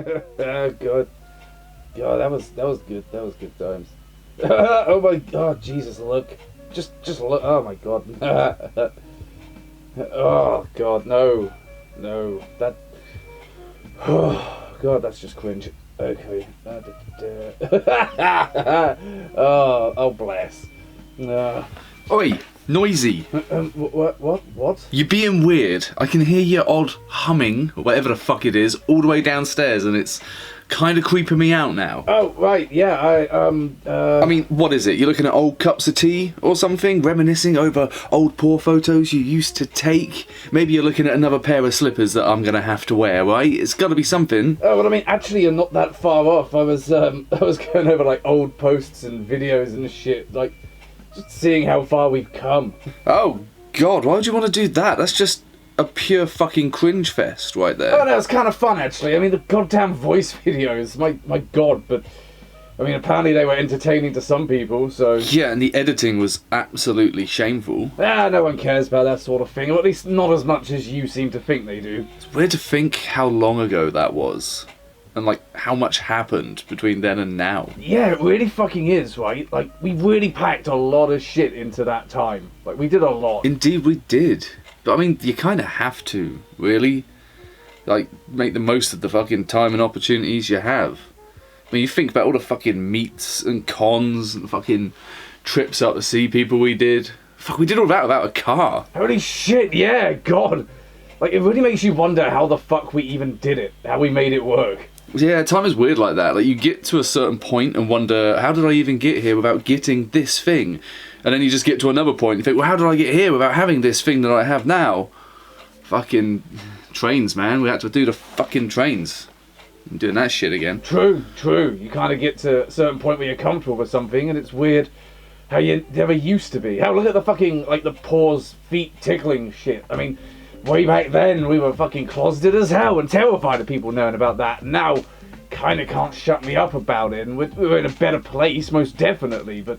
Oh god. God, that was good. That was good times. Oh my god, Jesus, look. Just look. Oh my god. Oh god, no. No. That. Oh god, that's just cringe. Okay. Oh bless. Oi, noisy. What? You're being weird. I can hear your odd humming, or whatever the fuck it is, all the way downstairs, and it's kind of creeping me out now. Oh, right, yeah, I mean, what is it? You're looking at old cups of tea or something? Reminiscing over old poor photos you used to take? Maybe you're looking at another pair of slippers that I'm gonna have to wear, right? It's gotta be something. Oh, well, I mean, actually, you're not that far off. I was going over, like, old posts and videos and shit, like, just seeing how far we've come. Oh, God, why would you want to do that? That's just a pure fucking cringe fest right there. Oh, no, it's kind of fun, actually. I mean, the goddamn voice videos, my god, but... I mean, apparently they were entertaining to some people, so... Yeah, and the editing was absolutely shameful. No one cares about that sort of thing, or at least not as much as you seem to think they do. It's weird to think how long ago that was. And, like, how much happened between then and now. Yeah, it really fucking is, right? Like, we really packed a lot of shit into that time. Like, we did a lot. Indeed we did. But, I mean, you kind of have to, really. Like, make the most of the fucking time and opportunities you have. I mean, you think about all the fucking meets and cons and fucking trips out to see people we did. Fuck, we did all that without a car. Holy shit, yeah, God. Like, it really makes you wonder how the fuck we even did it. How we made it work. Yeah, time is weird like that. Like, you get to a certain point and wonder, how did I even get here without getting this thing? And then you just get to another point and you think, well, how did I get here without having this thing that I have now? Fucking trains, man. We had to do the fucking trains. I'm doing that shit again. True. You kind of get to a certain point where you're comfortable with something, and it's weird how you never used to be. Hell, look at the fucking, like, the paws, feet tickling shit. I mean, way back then, we were fucking closeted as hell and terrified of people knowing about that. Now, kind of can't shut me up about it, and we're in a better place, most definitely, but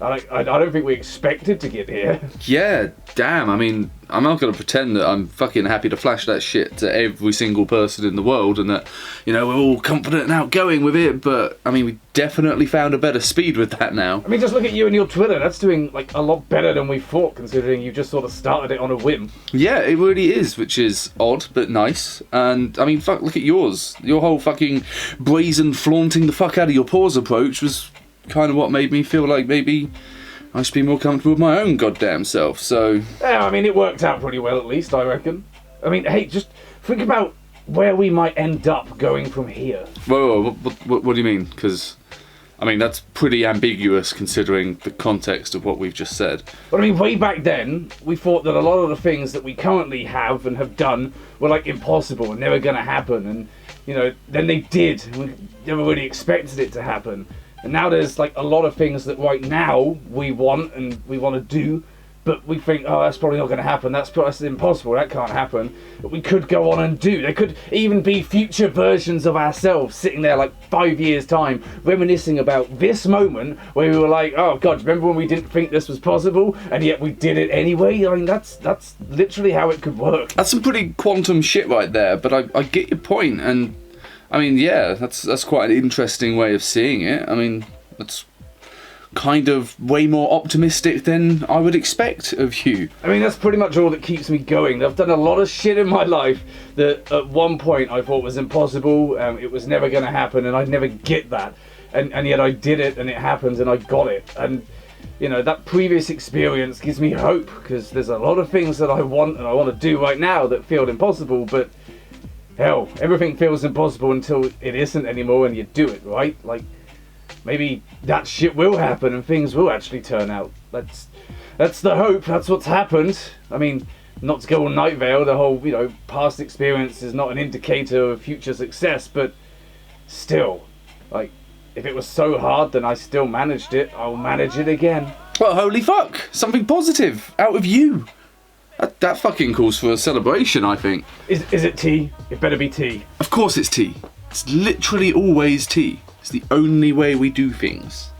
I don't think we expected to get here. Yeah, damn, I mean, I'm not going to pretend that I'm fucking happy to flash that shit to every single person in the world and that, you know, we're all confident and outgoing with it, but, I mean, we definitely found a better speed with that now. I mean, just look at you and your Twitter. That's doing, like, a lot better than we thought, considering you just sort of started it on a whim. Yeah, it really is, which is odd, but nice. And, I mean, fuck, look at yours. Your whole fucking brazen flaunting the fuck out of your paws approach was kind of what made me feel like maybe I should be more comfortable with my own goddamn self, so... Yeah, I mean, it worked out pretty well, at least, I reckon. I mean, hey, just think about where we might end up going from here. Whoa, what do you mean? Because, I mean, that's pretty ambiguous considering the context of what we've just said. But I mean, way back then, we thought that a lot of the things that we currently have and have done were, like, impossible and never going to happen. And, you know, then they did. We never really expected it to happen. And now there's, like, a lot of things that right now we want and we want to do, but we think, oh, that's probably not going to happen. That's impossible. That can't happen. But we could go on and do. There could even be future versions of ourselves sitting there, like, 5 years' time, reminiscing about this moment where we were like, oh, God, remember when we didn't think this was possible, and yet we did it anyway? I mean, that's literally how it could work. That's some pretty quantum shit right there, but I get your point, and... I mean, yeah, that's quite an interesting way of seeing it. I mean, that's kind of way more optimistic than I would expect of you. I mean, that's pretty much all that keeps me going. I've done a lot of shit in my life that at one point I thought was impossible, it was never going to happen, and I'd never get that. And yet I did it, and it happened, and I got it. And, you know, that previous experience gives me hope, because there's a lot of things that I want and I want to do right now that feel impossible, but... hell, everything feels impossible until it isn't anymore and you do it, right? Like, maybe that shit will happen and things will actually turn out. That's the hope, that's what's happened. I mean, not to go on Night Vale, the whole, you know, past experience is not an indicator of future success, but still, like, if it was so hard then I still managed it, I'll manage it again. Well, holy fuck, something positive out of you. That fucking calls for a celebration, I think. Is it tea? It better be tea. Of course it's tea. It's literally always tea. It's the only way we do things.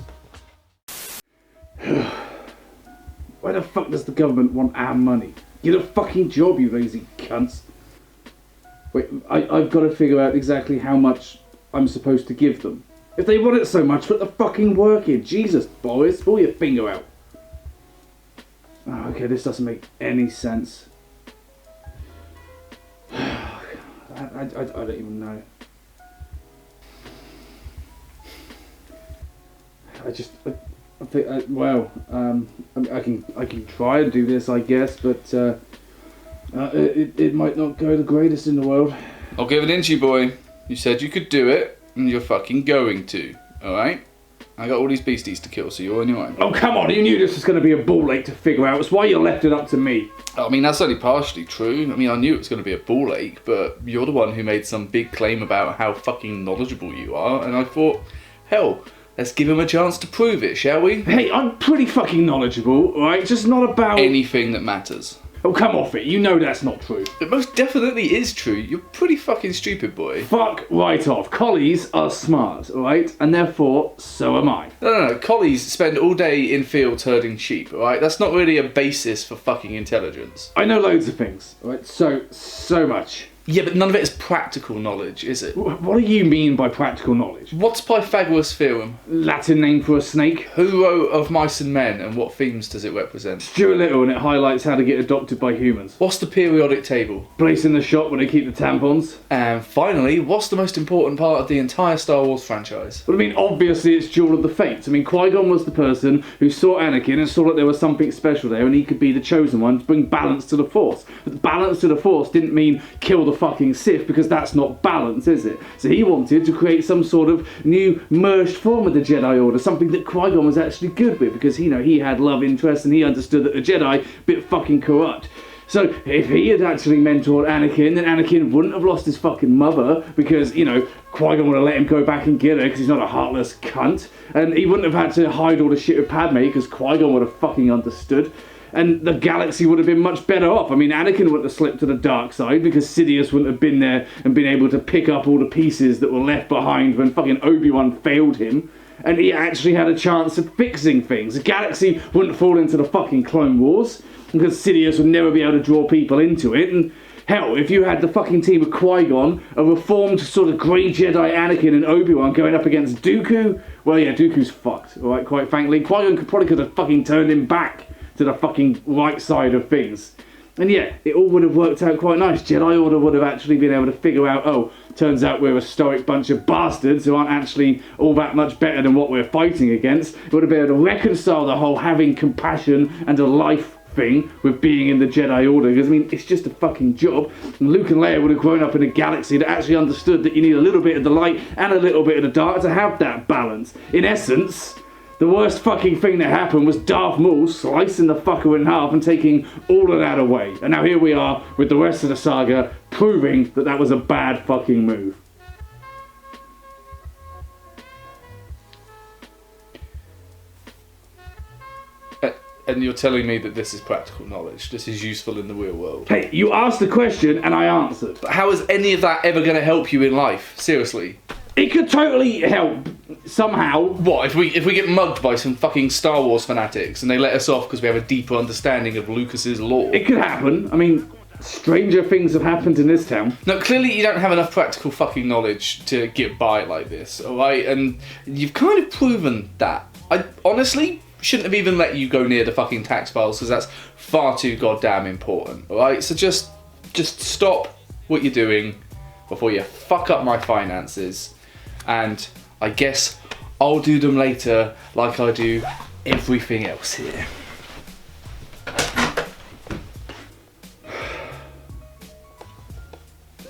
Why the fuck does the government want our money? Get a fucking job, you lazy cunts. Wait, I've got to figure out exactly how much I'm supposed to give them. If they want it so much, put the fucking work in. Jesus, boys, pull your finger out. Oh, okay, this doesn't make any sense. I don't even know. I think, well, I can try and do this, I guess, but it might not go the greatest in the world. I'll give it in to you, boy. You said you could do it, and you're fucking going to. All right? I got all these beasties to kill, so you're on your own. Oh, come on, you knew this was going to be a ball ache to figure out. It's why you left it up to me. I mean, that's only partially true. I mean, I knew it was going to be a ball ache, but you're the one who made some big claim about how fucking knowledgeable you are, and I thought, hell, let's give him a chance to prove it, shall we? Hey, I'm pretty fucking knowledgeable, alright? Just not about... anything that matters. Oh, come off it. You know that's not true. It most definitely is true. You're pretty fucking stupid, boy. Fuck right off. Collies are smart, alright? And therefore, so am I. No. Collies spend all day in fields herding sheep, alright? That's not really a basis for fucking intelligence. I know loads of things, alright? So much. Yeah, but none of it is practical knowledge, is it? What do you mean by practical knowledge? What's Pythagoras' theorem? Latin name for a snake? Who wrote Of Mice and Men, and what themes does it represent? Stuart Little, and it highlights how to get adopted by humans. What's the periodic table? Place in the shop where they keep the tampons. And finally, what's the most important part of the entire Star Wars franchise? Well, I mean, obviously it's Duel of the Fates. I mean, Qui-Gon was the person who saw Anakin and saw that there was something special there and he could be the chosen one to bring balance to the Force. But balance to the Force didn't mean kill the fucking Sith, because that's not balance, is it? So he wanted to create some sort of new merged form of the Jedi Order, something that Qui-Gon was actually good with, because, you know, he had love interest and he understood that the Jedi bit fucking corrupt. So if he had actually mentored Anakin, then Anakin wouldn't have lost his fucking mother, because, you know, Qui-Gon would have let him go back and get her because he's not a heartless cunt. And he wouldn't have had to hide all the shit with Padme because Qui-Gon would have fucking understood. And the galaxy would have been much better off. I mean, Anakin wouldn't have slipped to the dark side because Sidious wouldn't have been there and been able to pick up all the pieces that were left behind when fucking Obi-Wan failed him. And he actually had a chance of fixing things. The galaxy wouldn't fall into the fucking Clone Wars because Sidious would never be able to draw people into it. And hell, if you had the fucking team of Qui-Gon, a reformed sort of grey Jedi Anakin and Obi-Wan going up against Dooku, well, yeah, Dooku's fucked, alright, quite frankly. Qui-Gon could have fucking turned him back to the fucking right side of things. And yeah, it all would have worked out quite nice. Jedi Order would have actually been able to figure out, oh, turns out we're a stoic bunch of bastards who aren't actually all that much better than what we're fighting against. It would have been able to reconcile the whole having compassion and a life thing with being in the Jedi Order, because I mean, it's just a fucking job. And Luke and Leia would have grown up in a galaxy that actually understood that you need a little bit of the light and a little bit of the dark to have that balance. In essence, the worst fucking thing that happened was Darth Maul slicing the fucker in half and taking all of that away. And now here we are with the rest of the saga proving that that was a bad fucking move. And you're telling me that this is practical knowledge? This is useful in the real world? Hey, you asked the question and I answered. But how is any of that ever going to help you in life? Seriously? It could totally help, somehow. What, if we get mugged by some fucking Star Wars fanatics and they let us off because we have a deeper understanding of Lucas's lore? It could happen. I mean, stranger things have happened in this town. No, clearly you don't have enough practical fucking knowledge to get by like this, alright? And you've kind of proven that. I honestly shouldn't have even let you go near the fucking tax files because that's far too goddamn important, alright? So just stop what you're doing before you fuck up my finances. And I guess I'll do them later like I do everything else here.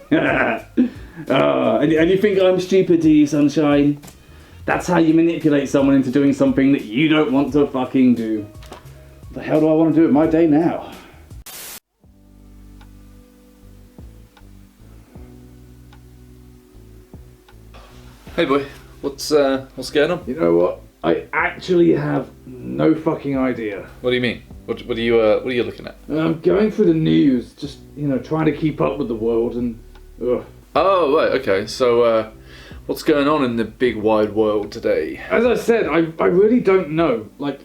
And you think I'm stupid, do you, sunshine? That's how you manipulate someone into doing something that you don't want to fucking do. What the hell do I want to do with my day now? Hey boy, what's going on? You know what? I actually have no fucking idea. What do you mean? What are you looking at? I'm going through the news, just, you know, trying to keep up with the world and... Ugh. Oh, right, okay. So, what's going on in the big wide world today? As I said, I really don't know. Like,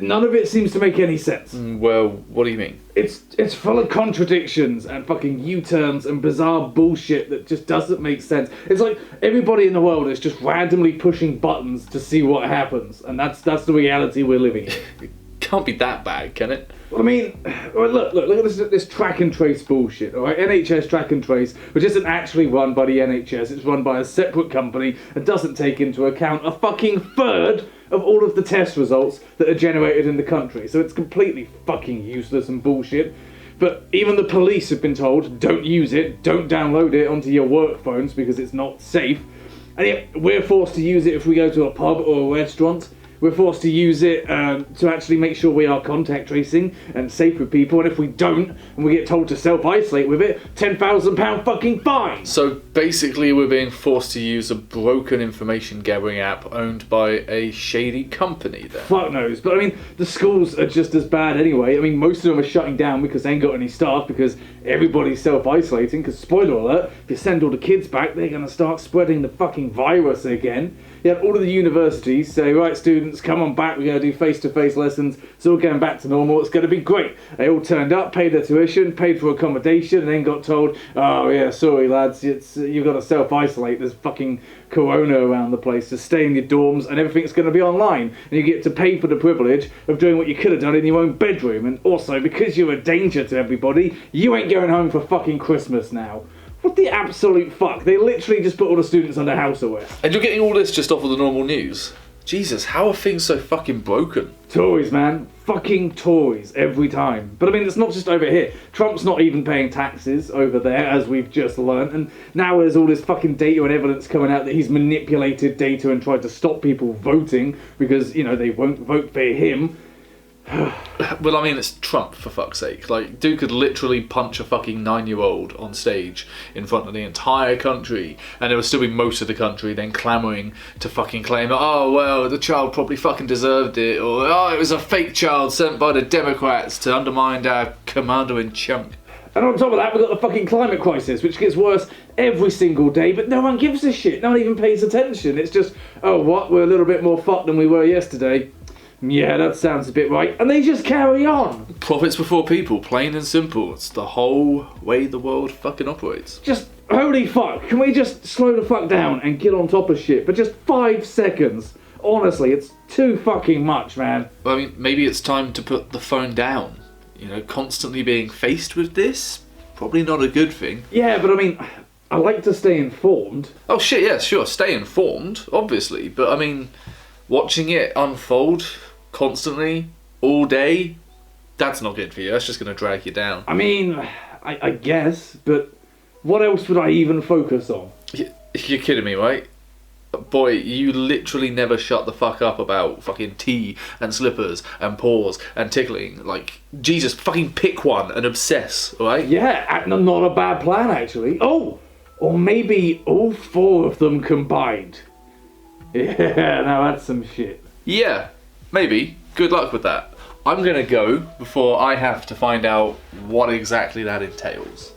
None of it seems to make any sense. Well, what do you mean? It's full of contradictions and fucking U-turns and bizarre bullshit that just doesn't make sense. It's like everybody in the world is just randomly pushing buttons to see what happens, and that's the reality we're living in. It can't be that bad, can it? Well, I mean, look at this track and trace bullshit, alright? NHS track and trace, which isn't actually run by the NHS, it's run by a separate company and doesn't take into account a fucking third of all of the test results that are generated in the country. So it's completely fucking useless and bullshit. But even the police have been told, don't use it, don't download it onto your work phones because it's not safe. And yet we're forced to use it if we go to a pub or a restaurant. We're forced to use it to actually make sure we are contact tracing and safe with people, and if we don't, and we get told to self-isolate with it, £10,000 fucking fine! So basically we're being forced to use a broken information gathering app owned by a shady company then? Fuck knows, but I mean, the schools are just as bad anyway. I mean, most of them are shutting down because they ain't got any staff, because everybody's self-isolating, because spoiler alert, if you send all the kids back, they're going to start spreading the fucking virus again. You have all of the universities say, right, students, come on back, we're going to do face-to-face lessons, it's all going back to normal, it's going to be great. They all turned up, paid their tuition, paid for accommodation, and then got told, oh yeah, sorry lads, you've got to self-isolate, there's fucking corona around the place, just stay in your dorms, and everything's going to be online, and you get to pay for the privilege of doing what you could have done in your own bedroom, and also, because you're a danger to everybody, you ain't going home for fucking Christmas now. What the absolute fuck? They literally just put all the students under house arrest. And you're getting all this just off of the normal news? Jesus, how are things so fucking broken? Tories, man. Fucking Tories every time. But I mean, it's not just over here. Trump's not even paying taxes over there, as we've just learned. And now there's all this fucking data and evidence coming out that he's manipulated data and tried to stop people voting because, you know, they won't vote for him. Well, I mean, it's Trump, for fuck's sake. Like, dude could literally punch a fucking 9-year-old on stage in front of the entire country, and there would still be most of the country then clamouring to fucking claim, oh, well, the child probably fucking deserved it, or, oh, it was a fake child sent by the Democrats to undermine our commander-in-chunk. And on top of that, we've got the fucking climate crisis, which gets worse every single day, but no one gives a shit. No one even pays attention. It's just, oh, what? We're a little bit more fucked than we were yesterday. Yeah, that sounds a bit right. And they just carry on. Profits before people, plain and simple. It's the whole way the world fucking operates. Just, holy fuck, can we just slow the fuck down and get on top of shit for just 5 seconds? Honestly, it's too fucking much, man. I mean, maybe it's time to put the phone down. You know, constantly being faced with this, probably not a good thing. Yeah, but I mean, I like to stay informed. Oh shit, yeah, sure, stay informed, obviously. But I mean, watching it unfold constantly, all day, that's not good for you. That's just going to drag you down. I mean, I guess, but what else would I even focus on? You're kidding me, right? Boy, you literally never shut the fuck up about fucking tea and slippers and paws and tickling. Like, Jesus, fucking pick one and obsess, alright? Yeah, not a bad plan, actually. Oh, or maybe all 4 of them combined. Yeah, now that's some shit. Yeah. Maybe. Good luck with that. I'm gonna go before I have to find out what exactly that entails.